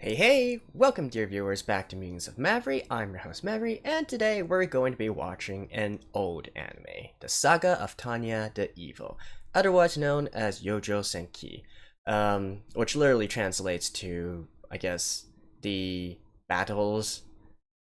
Hey, welcome dear viewers back to Meetings of Mavry. I'm your host Mavry, and today we're going to be watching an old anime, the Saga of Tanya the Evil, otherwise known as Youjo Senki, which literally translates to, I guess, the battles,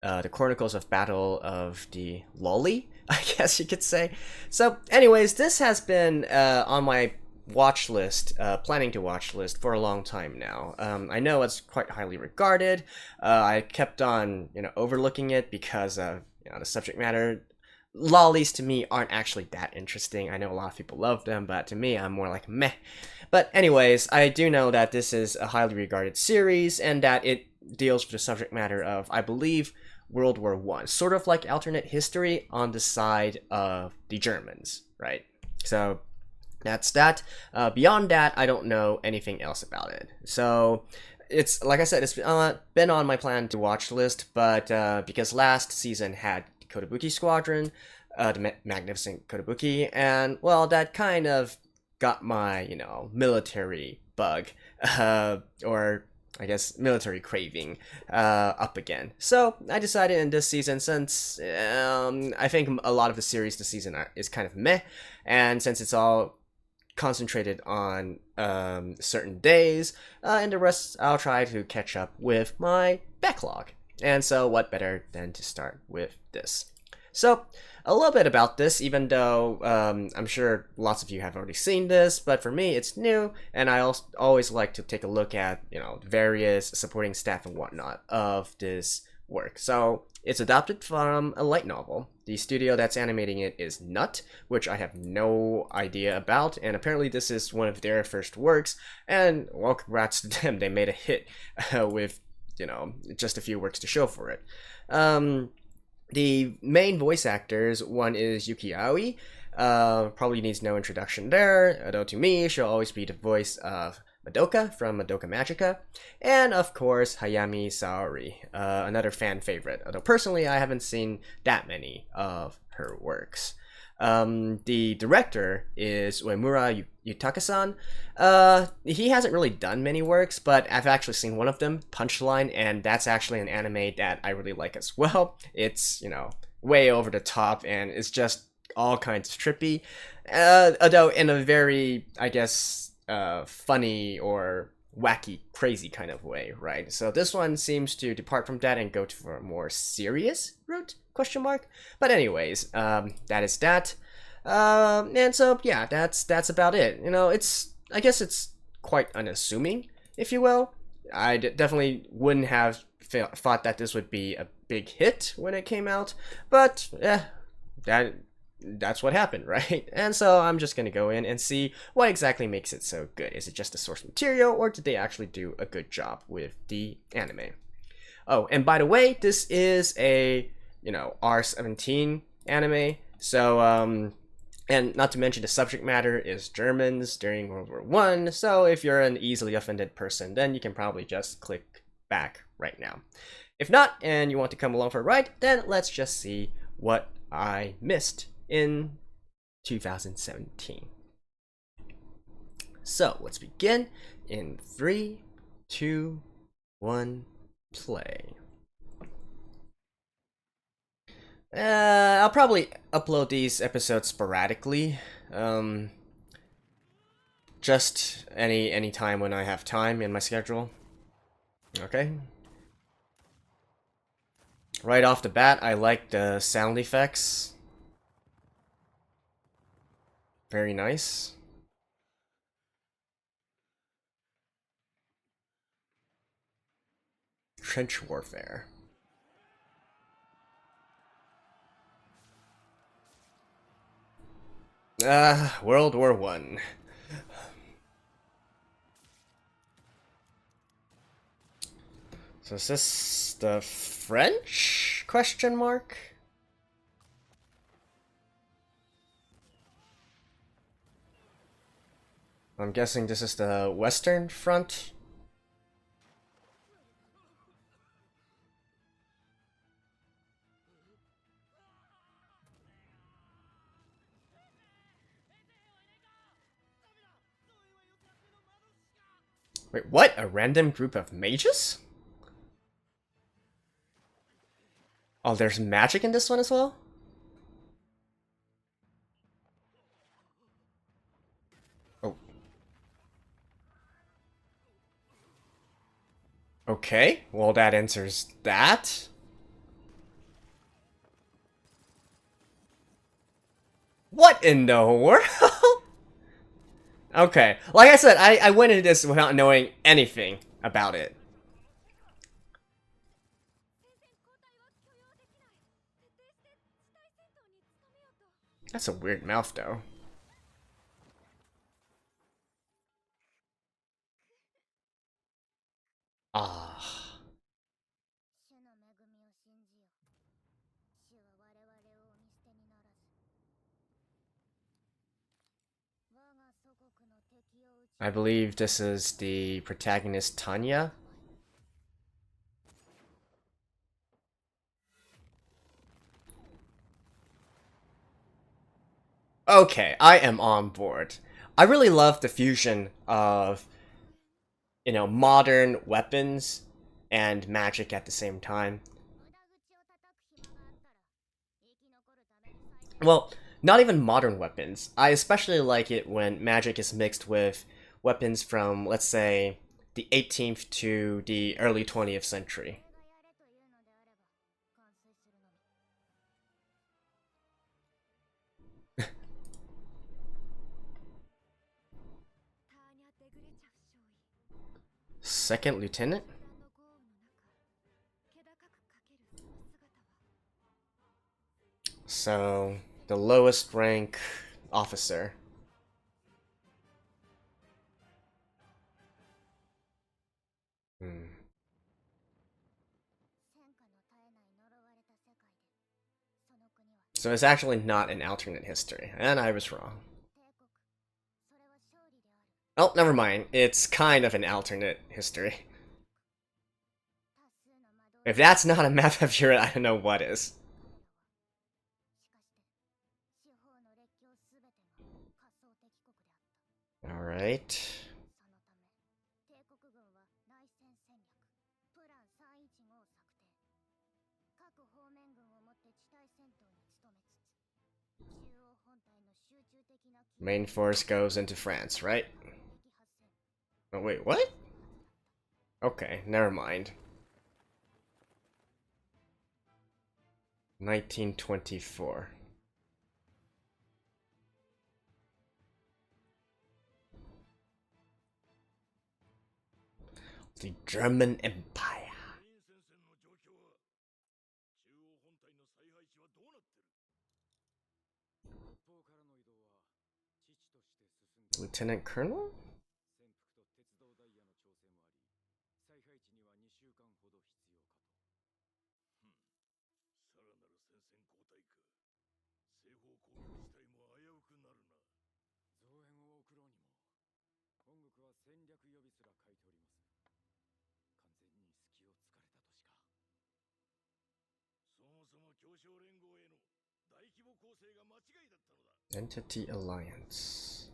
the Chronicles of Battle of the Lolly, I guess you could say. So anyways, this has been on my watch list, planning to watch list for a long time now. I know it's quite highly regarded. I kept on, overlooking it because of, the subject matter. Lollies to me aren't actually that interesting. I know a lot of people love them, but to me, I'm more like meh. But anyways, I do know that this is a highly regarded series and that it deals with the subject matter of, I believe, World War One, sort of like alternate history on the side of the Germans, right? So that's that. Beyond that, I don't know anything else about it. So it's like I said, it's been on my plan to watch list, but because last season had Kotobuki Squadron, the Magnificent Kotobuki, and well, that kind of got my military bug, or I guess military craving up again. So I decided in this season, since I think a lot of the series this season is kind of meh, and since it's all concentrated on certain days, and the rest I'll try to catch up with my backlog. And so what better than to start with this. So a little bit about this, even though I'm sure lots of you have already seen this, but for me it's new, and I always like to take a look at various supporting staff and whatnot of this work. So it's adapted from a light novel. The studio that's animating it is Nut, which I have no idea about, and apparently this is one of their first works, and well, congrats to them, they made a hit with, just a few works to show for it. The main voice actors, one is Yuki Aoi, probably needs no introduction there, although to me, she'll always be the voice of Madoka from Madoka Magica, and of course Hayami Saori, another fan favorite, although personally I haven't seen that many of her works. The director is Uemura Yutaka-san. He hasn't really done many works, but I've actually seen one of them, Punchline, and that's actually an anime that I really like as well. It's, way over the top, and it's just all kinds of trippy, although in a very, I guess, funny or wacky, crazy kind of way, right? So this one seems to depart from that and go for a more serious route, question mark. But anyways, that is that. And so yeah, that's about it. I guess it's quite unassuming, if you will. I definitely wouldn't have thought that this would be a big hit when it came out, but that's what happened, right? And so I'm just gonna go in and see what exactly makes it so good. Is it just the source material, or did they actually do a good job with the anime? Oh, and by the way, this is a R17 anime, so and not to mention the subject matter is Germans during World War One. So if you're an easily offended person, then you can probably just click back right now. If not, and you want to come along for a ride, then let's just see what I missed in 2017. So let's begin in 3, 2, 1, play. I'll probably upload these episodes sporadically. Just any time when I have time in my schedule. Okay. Right off the bat, I like the sound effects. Very nice. Trench warfare. World War One. So is this the French? Question mark? I'm guessing this is the Western Front. Wait, what? A random group of mages? Oh, there's magic in this one as well? Oh. Okay, well that answers that. What in the world? Okay, like I said, I went into this without knowing anything about it. That's a weird mouth, though. Ah. I believe this is the protagonist, Tanya. Okay, I am on board. I really love the fusion of, modern weapons and magic at the same time. Well, not even modern weapons. I especially like it when magic is mixed with weapons from, let's say, the 18th to the early 20th century. Second lieutenant? So, the lowest rank officer. Hmm. So it's actually not an alternate history, and I was wrong. Oh, never mind. It's kind of an alternate history. If that's not a map of Europe, I don't know what is. Alright. Main force goes into France, right? Oh, wait, what? Okay, never mind. 1924. The German Empire. Lieutenant Colonel? Entity Alliance.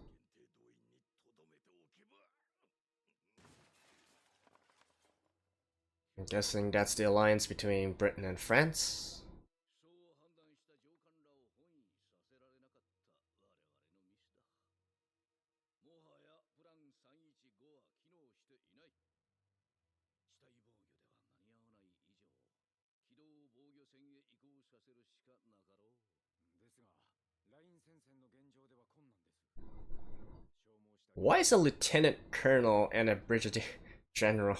I'm guessing that's the alliance between Britain and France. Why is a lieutenant colonel and a brigadier general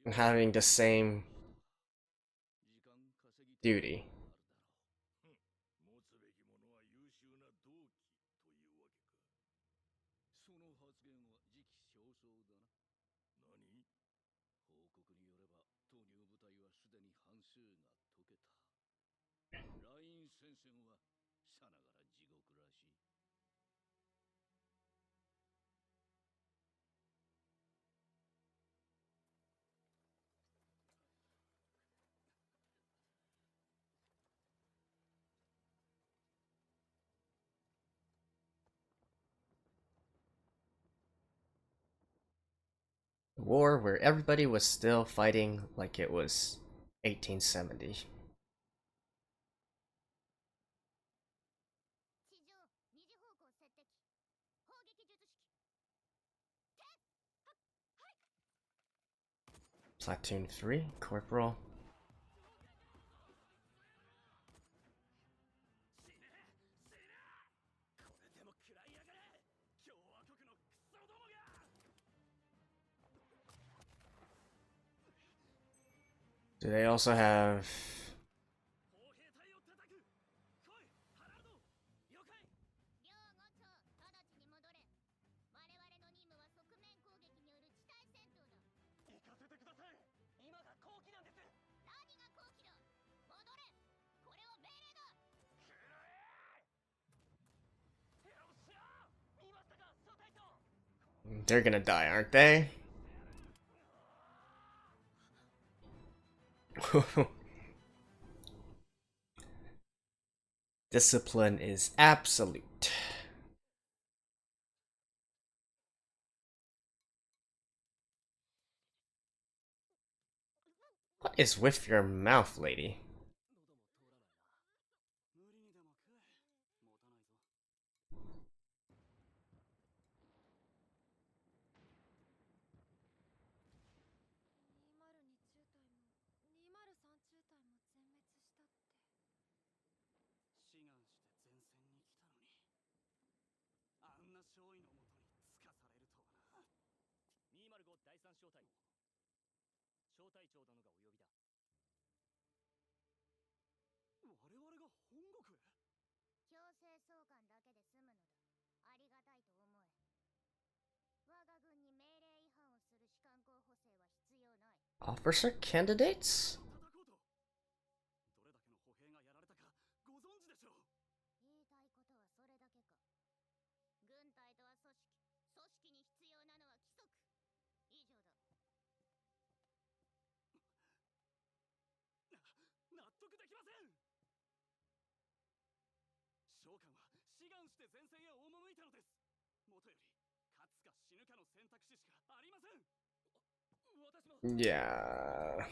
having the same duty? War where everybody was still fighting like it was 1870. Platoon 3, Corporal. Do they also have... They're gonna die, aren't they? Discipline is absolute. What is with your mouth, lady? Officer candidates? Yeah.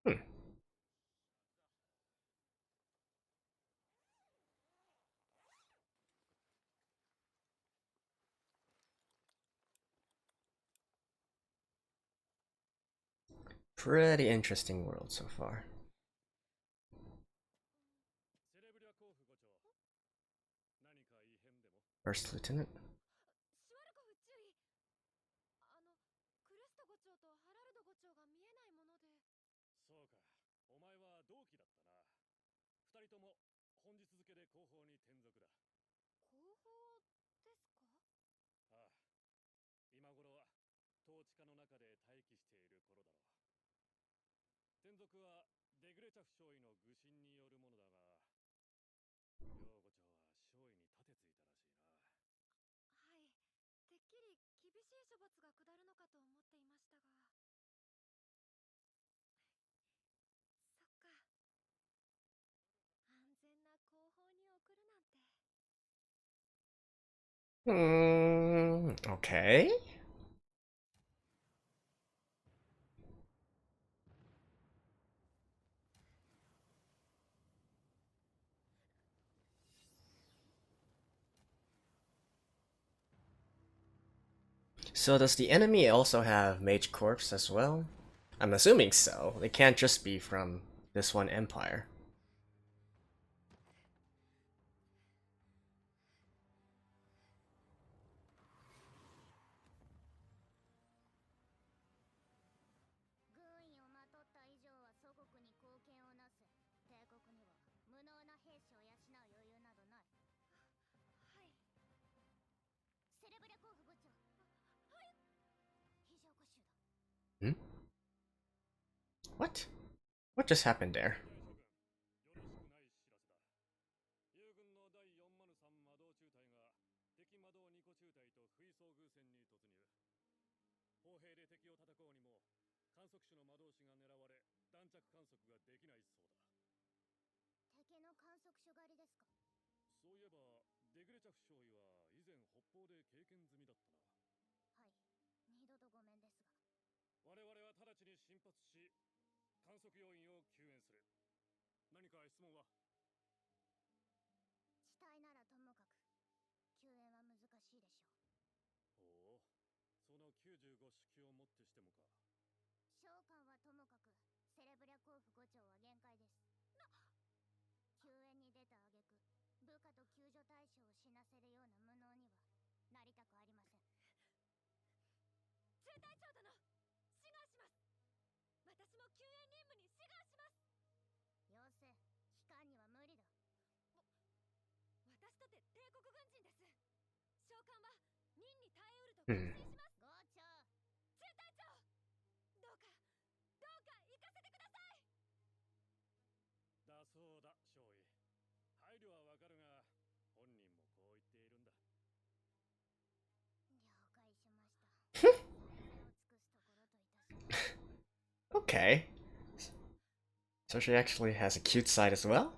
Hmm. Pretty interesting world so far. First Lieutenant. Okay. So does the enemy also have Mage Corps as well? I'm assuming so. They can't just be from this one empire. What just happened there? うん。Okay. So she actually has a cute side as well?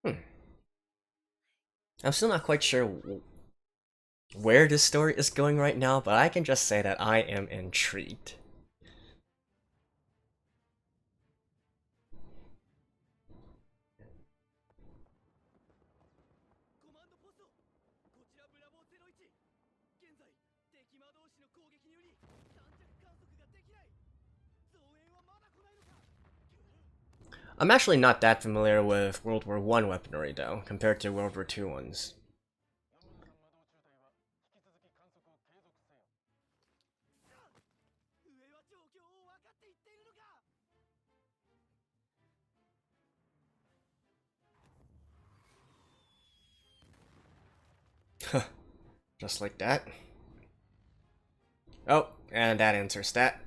Hmm. I'm still not quite sure where this story is going right now, but I can just say that I am intrigued. I'm actually not that familiar with World War I weaponry though, compared to World War II ones. Just like that. Oh, and that answers that.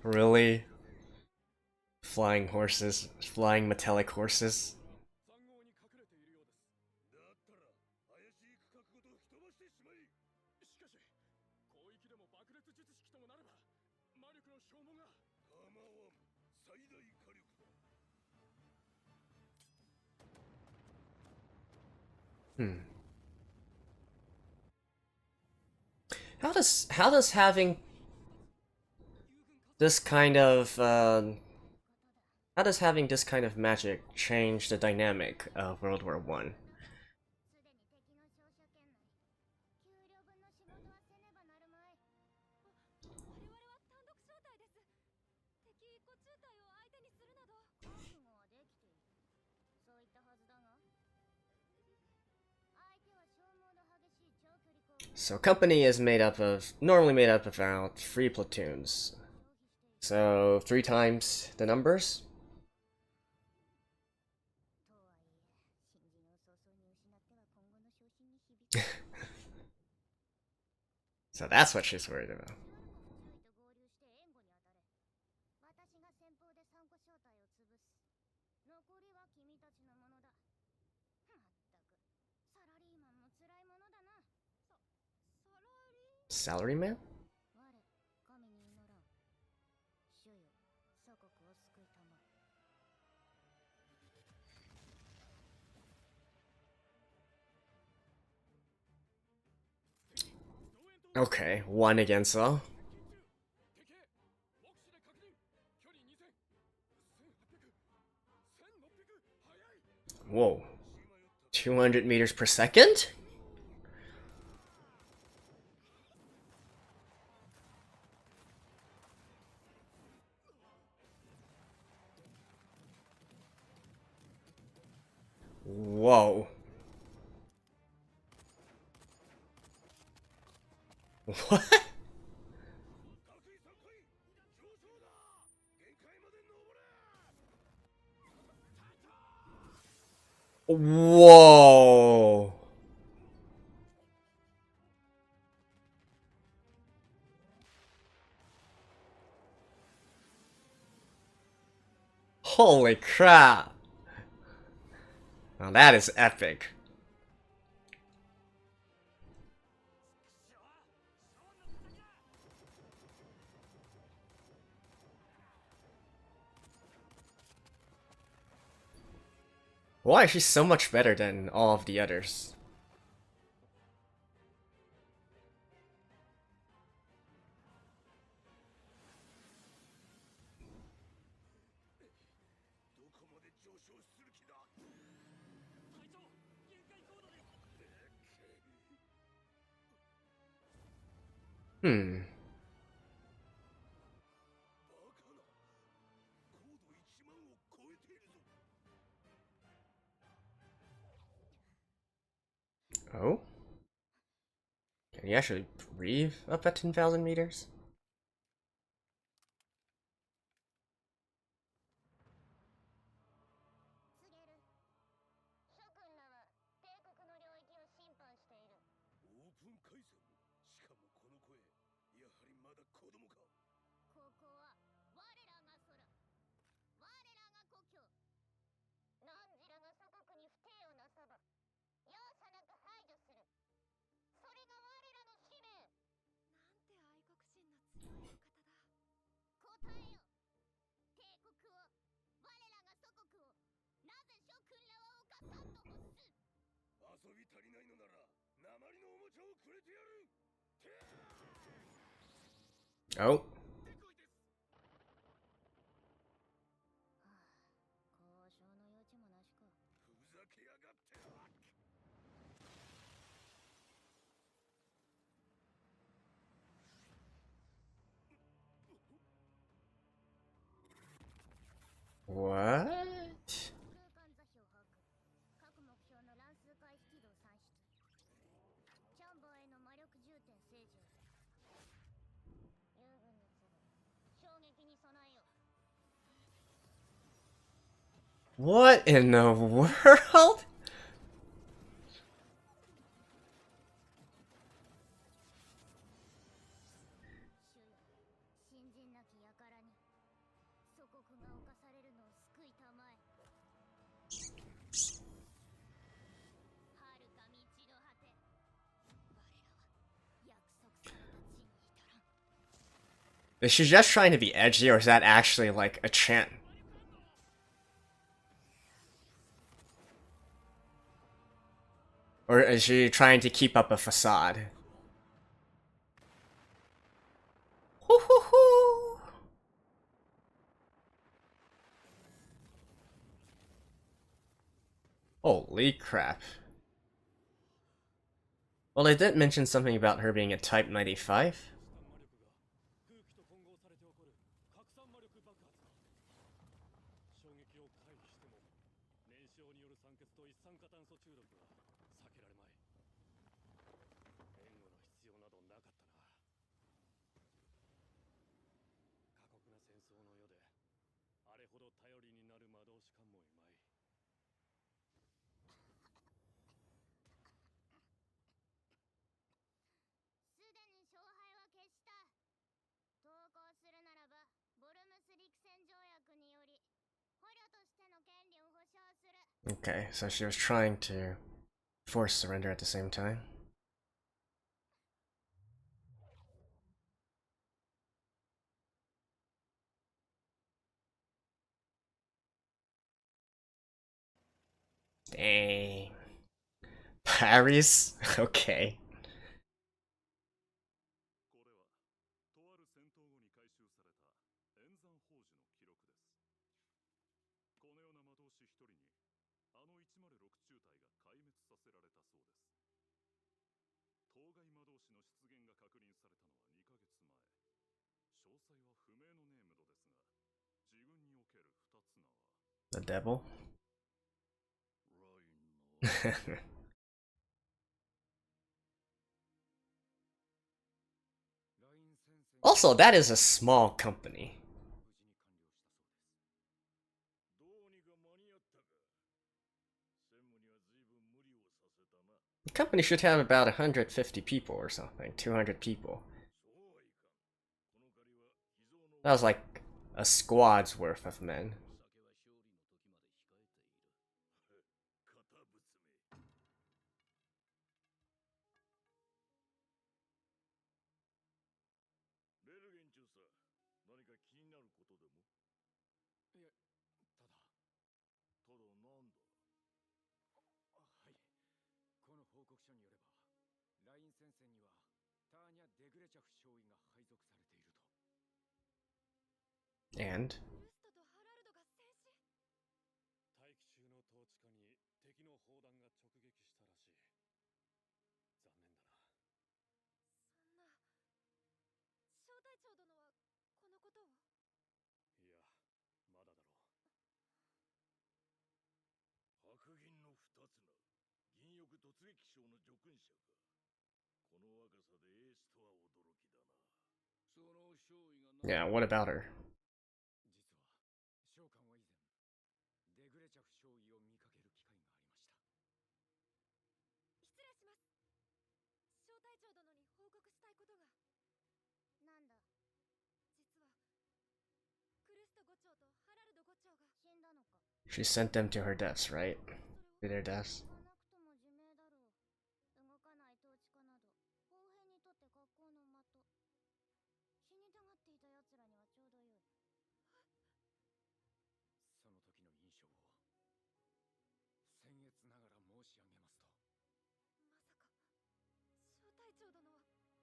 Really? Flying horses, flying metallic horses. Hmm. How does having this kind of how does having this kind of magic change the dynamic of World War One? So company is normally made up of about 3 platoons. So 3 times the numbers. So that's what she's worried about. Salaryman? Okay, one against all. Whoa. 200 meters per second? Whoa. What? Whoa. Holy crap. Now that is epic. Why is she so much better than all of the others? Hmm. Oh? Can he actually breathe up at 10,000 meters? Oh. What? What in the world? Is she just trying to be edgy, or is that actually like a chant? Or is she trying to keep up a facade? Hoo hoo hoo! Holy crap. Well, they did mention something about her being a Type 95. Okay, so she was trying to force surrender at the same time. Dang. Paris? Okay. The devil? Also, that is a small company. The company should have about 150 people or something, 200 people. That was like a squad's worth of men. And yeah, what about her? She sent them to her deaths, right? To their deaths.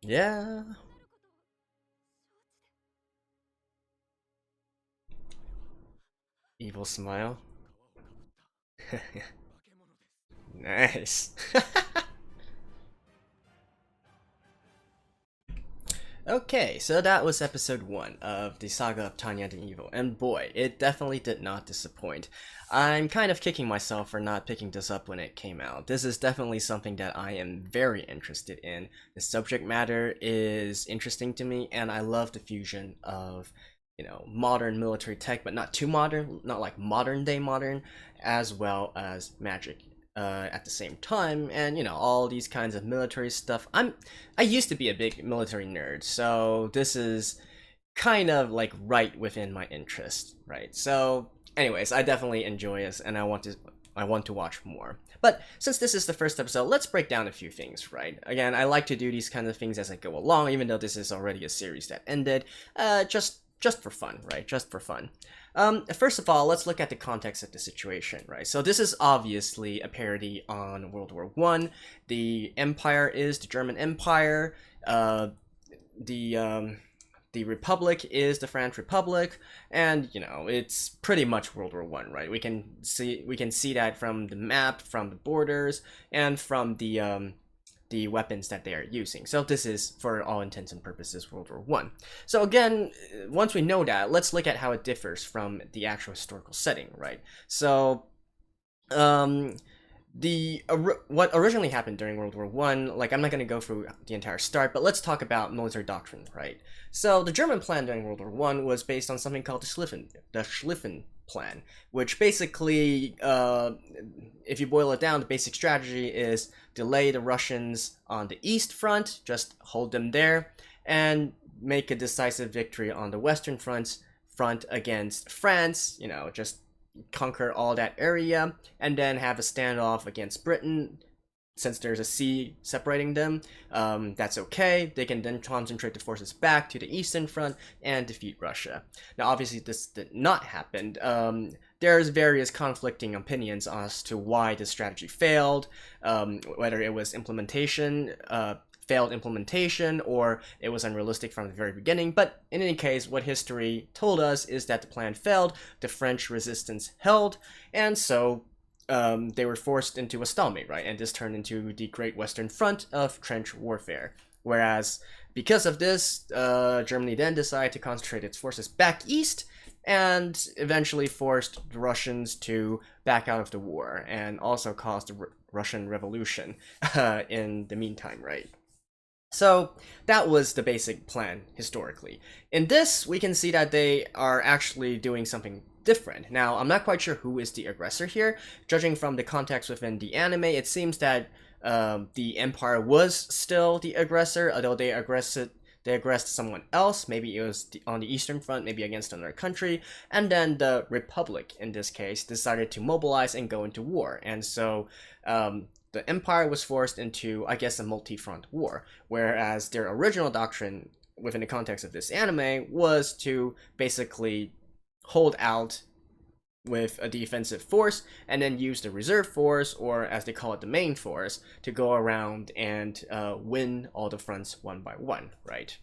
Yeah. Evil smile. Nice. Okay, so that was episode 1 of the Saga of Tanya the Evil, and boy, it definitely did not disappoint. I'm kind of kicking myself for not picking this up when it came out. This is definitely something that I am very interested in. The subject matter is interesting to me, and I love the fusion of, modern military tech, but not too modern, not like modern day modern, as well as magic at the same time, and all these kinds of military stuff. I used to be a big military nerd, so this is kind of like right within my interest, right? So, anyways, I definitely enjoy this, and I want to watch more. But since this is the first episode, let's break down a few things, right? Again, I like to do these kind of things as I go along, even though this is already a series that ended. Just for fun, right? Just for fun. First of all, let's look at the context of the situation, right? So this is obviously a parody on World War One. The Empire is the German Empire. The Republic is the French Republic, and it's pretty much World War One, right? We can see that from the map, from the borders, and from the weapons that they are using. So this is, for all intents and purposes, World War One. So again, once we know that, let's look at how it differs from the actual historical setting, right? So, um, what originally happened during World War One, like I'm not going to go through the entire start, but let's talk about military doctrine, right? So the German plan during World War One was based on something called the Schlieffen plan, which basically, if you boil it down, the basic strategy is delay the Russians on the east front, just hold them there, and make a decisive victory on the western front against France. Just conquer all that area, and then have a standoff against Britain. Since there's a sea separating them, that's okay. They can then concentrate the forces back to the eastern front and defeat Russia. Now, obviously, this did not happen. There's various conflicting opinions as to why this strategy failed, whether it was failed implementation, or it was unrealistic from the very beginning. But in any case, what history told us is that the plan failed, the French resistance held, and so they were forced into a stalemate, right? And this turned into the Great Western Front of trench warfare. Whereas, because of this, Germany then decided to concentrate its forces back east, and eventually forced the Russians to back out of the war, and also caused the Russian Revolution in the meantime, right? So that was the basic plan historically. In this, we can see that they are actually doing something different. Now, I'm not quite sure who is the aggressor here. Judging from the context within the anime, it seems that the Empire was still the aggressor, although they aggressed someone else. Maybe it was on the Eastern Front, maybe against another country. And then the Republic, in this case, decided to mobilize and go into war. And so the Empire was forced into, I guess, a multi-front war, whereas their original doctrine within the context of this anime was to basically hold out with a defensive force and then use the reserve force, or as they call it, the main force, to go around and win all the fronts one by one, right?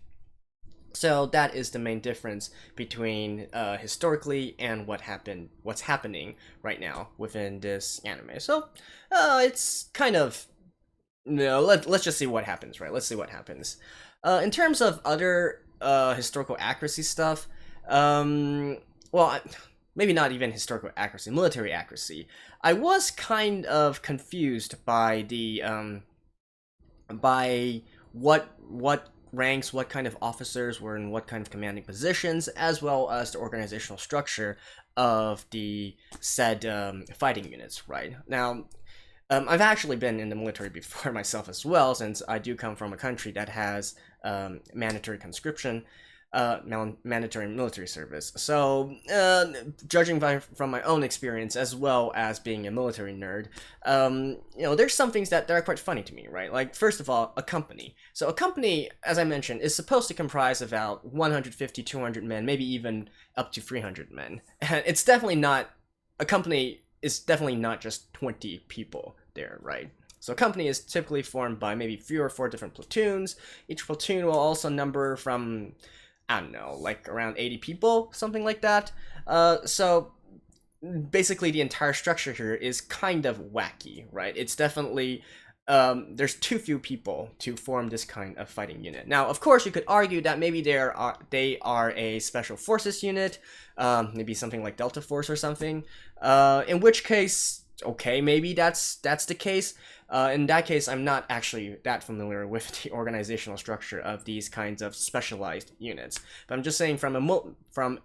So that is the main difference between historically and what's happening right now within this anime. So it's kind of, let's just see what happens, right? Let's see what happens. In terms of other historical accuracy stuff, well, maybe not even historical accuracy, military accuracy. I was kind of confused by the by what ranks, what kind of officers were in what kind of commanding positions, as well as the organizational structure of the said fighting units, right? Now, I've actually been in the military before myself as well, since I do come from a country that has mandatory conscription, mandatory military service. So, judging from my own experience, as well as being a military nerd, there's some things that are quite funny to me, right? Like, first of all, a company. So a company, as I mentioned, is supposed to comprise about 150, 200 men, maybe even up to 300 men. And it's definitely not, a company is definitely not just 20 people there, right? So a company is typically formed by maybe 3 or 4 different platoons. Each platoon will also number from, I don't know, like around 80 people, something like that. So basically the entire structure here is kind of wacky, right? It's definitely, there's too few people to form this kind of fighting unit. Now, of course, you could argue that maybe they are a special forces unit, maybe something like Delta Force or something, in which case, okay, maybe that's the case. In that case, I'm not actually that familiar with the organizational structure of these kinds of specialized units. But I'm just saying, from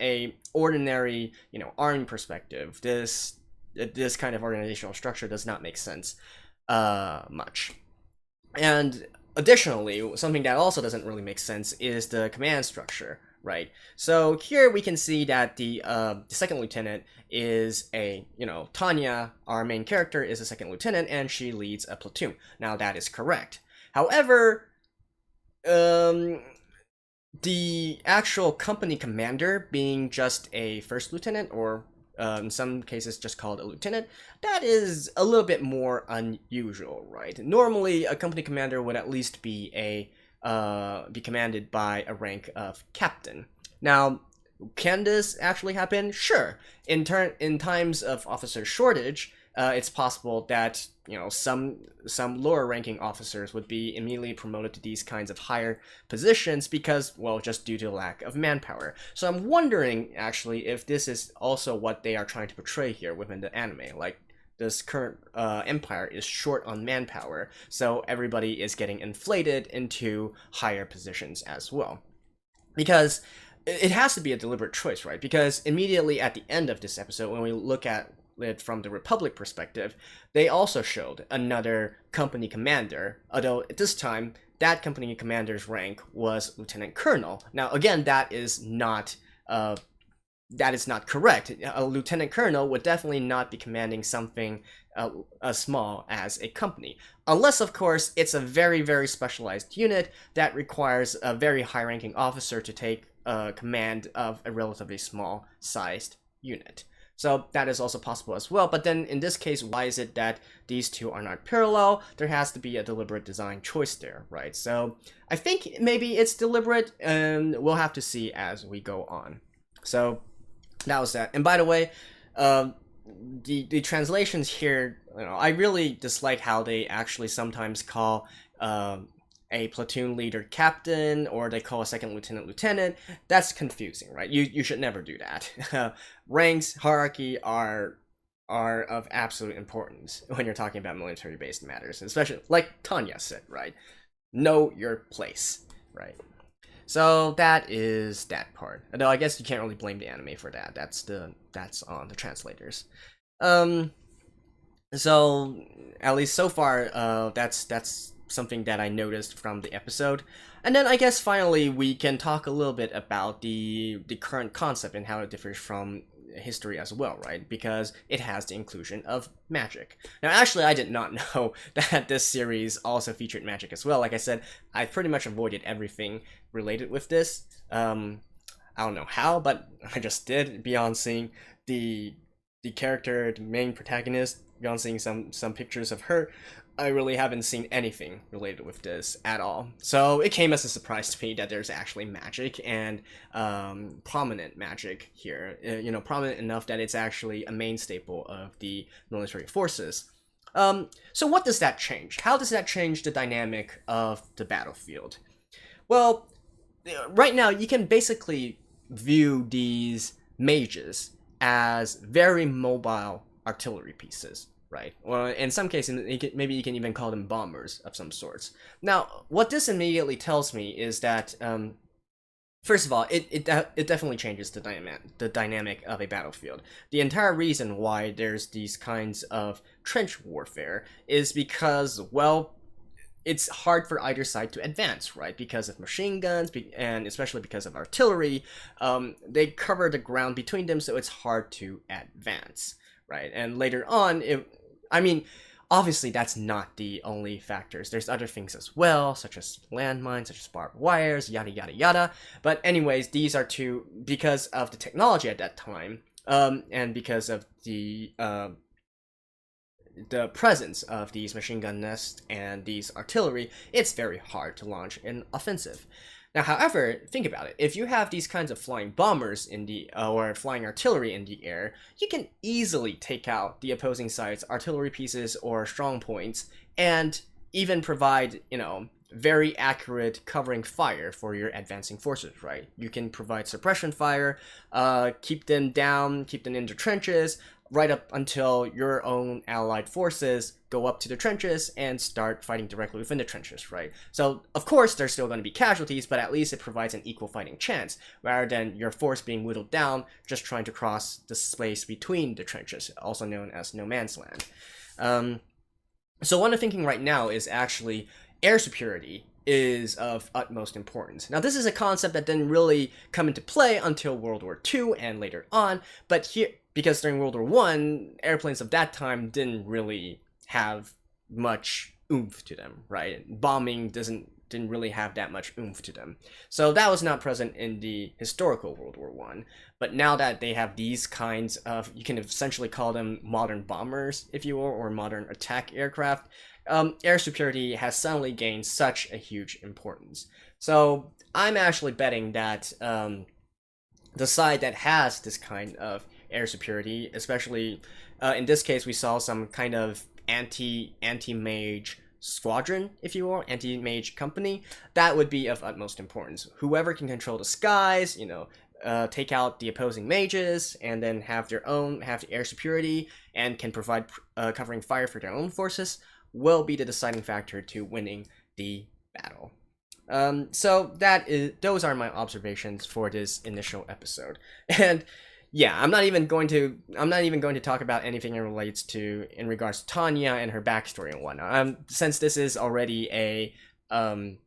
a ordinary, army perspective, this kind of organizational structure does not make sense much. And additionally, something that also doesn't really make sense is the command structure, right? So here we can see that the second lieutenant is Tanya, our main character, is a second lieutenant, and she leads a platoon. Now that is correct. However, the actual company commander being just a first lieutenant, or in some cases just called a lieutenant, that is a little bit more unusual, right? Normally, a company commander would at least be be commanded by a rank of captain. Now, can this actually happen? Sure. In times of officer shortage, it's possible that some lower ranking officers would be immediately promoted to these kinds of higher positions because, well, just due to lack of manpower. So I'm wondering actually if this is also what they are trying to portray here within the anime. Like, this current empire is short on manpower, so everybody is getting inflated into higher positions as well. Because it has to be a deliberate choice, right? Because immediately at the end of this episode, when we look at it from the Republic perspective, they also showed another company commander, although at this time, that company commander's rank was Lieutenant Colonel. Now, again, that is not correct. A lieutenant colonel would definitely not be commanding something as small as a company. Unless, of course, it's a very, very specialized unit that requires a very high-ranking officer to take command of a relatively small-sized unit. So that is also possible as well. But then in this case, why is it that these two are not parallel? There has to be a deliberate design choice there, right? So I think maybe it's deliberate, and we'll have to see as we go on. So that was that. And by the way, the translations here, I really dislike how they actually sometimes call a platoon leader captain, or they call a second lieutenant. That's confusing, right? You should never do that. Ranks, hierarchy are of absolute importance when you're talking about military-based matters, especially like Tanya said, right? know your place, right? So that is that part. Although I guess you can't really blame the anime for that. That's on the translators. Um, so at least so far, that's something that I noticed from the episode. And then I guess finally we can talk a little bit about the current concept and how it differs from history as well, right? Because it has the inclusion of magic. Now, actually, I did not know that this series also featured magic as well. Like I said, I pretty much avoided everything related with this. I don't know how, but I just did. Beyond seeing the character, the main protagonist, beyond seeing some pictures of her, I really haven't seen anything related with this at all. So it came as a surprise to me that there's actually magic and prominent magic here. Prominent enough that it's actually a main staple of the military forces. So what does that change? How does that change the dynamic of the battlefield? Well, right now you can basically view these mages as very mobile artillery pieces, right? Or in some cases, maybe you can even call them bombers of some sorts. Now, what this immediately tells me is that, first of all, it definitely changes the dynamic of a battlefield. The entire reason why there's these kinds of trench warfare is because, well, it's hard for either side to advance, right? Because of machine guns, and especially because of artillery, they cover the ground between them, so it's hard to advance, right? And later on, obviously that's not the only factors. There's other things as well, such as landmines, such as barbed wires, yada yada yada. But anyways, these are two, because of the technology at that time, and because of the presence of these machine gun nests and these artillery, it's very hard to launch an offensive. Now, however, think about it. If you have these kinds of flying bombers in the or flying artillery in the air, you can easily take out the opposing side's artillery pieces or strong points, and even provide, very accurate covering fire for your advancing forces, right? You can provide suppression fire, keep them down, keep them in the trenches, right up until your own allied forces go up to the trenches and start fighting directly within the trenches, right? So, of course, there's still going to be casualties, but at least it provides an equal fighting chance, rather than your force being whittled down, just trying to cross the space between the trenches, also known as no man's land. So what I'm thinking right now is actually air superiority is of utmost importance. Now, this is a concept that didn't really come into play until World War II and later on, but here, because during World War I, airplanes of that time didn't really have much oomph to them, right? Bombing didn't really have that much oomph to them. So that was not present in the historical World War I. But now that they have these kinds of, you can essentially call them modern bombers, if you will, or modern attack aircraft, air superiority has suddenly gained such a huge importance. So I'm actually betting that the side that has this kind of air superiority, especially in this case, we saw some kind of anti-mage squadron, if you will, anti-mage company, that would be of utmost importance. Whoever can control the skies, take out the opposing mages, and then have the air superiority, and can provide covering fire for their own forces, will be the deciding factor to winning the battle. So those are my observations for this initial episode. And yeah, I'm not even going to talk about anything in regards to Tanya and her backstory and whatnot. Since this is already an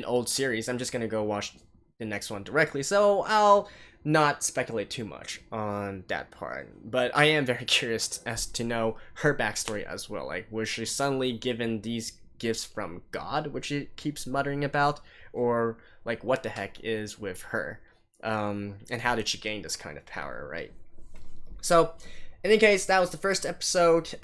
old series, I'm just gonna go watch the next one directly. So I'll not speculate too much on that part. But I am very curious as to know her backstory as well. Like, was she suddenly given these gifts from God, which she keeps muttering about, or like what the heck is with her? And how did she gain this kind of power, right? So, in any case, that was the first episode.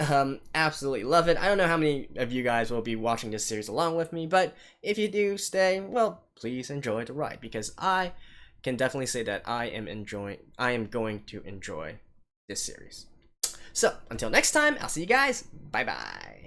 Absolutely love it. I don't know how many of you guys will be watching this series along with me, but if you do stay, well, please enjoy the ride, because I can definitely say that I am going to enjoy this series. So, until next time, I'll see you guys. Bye-bye.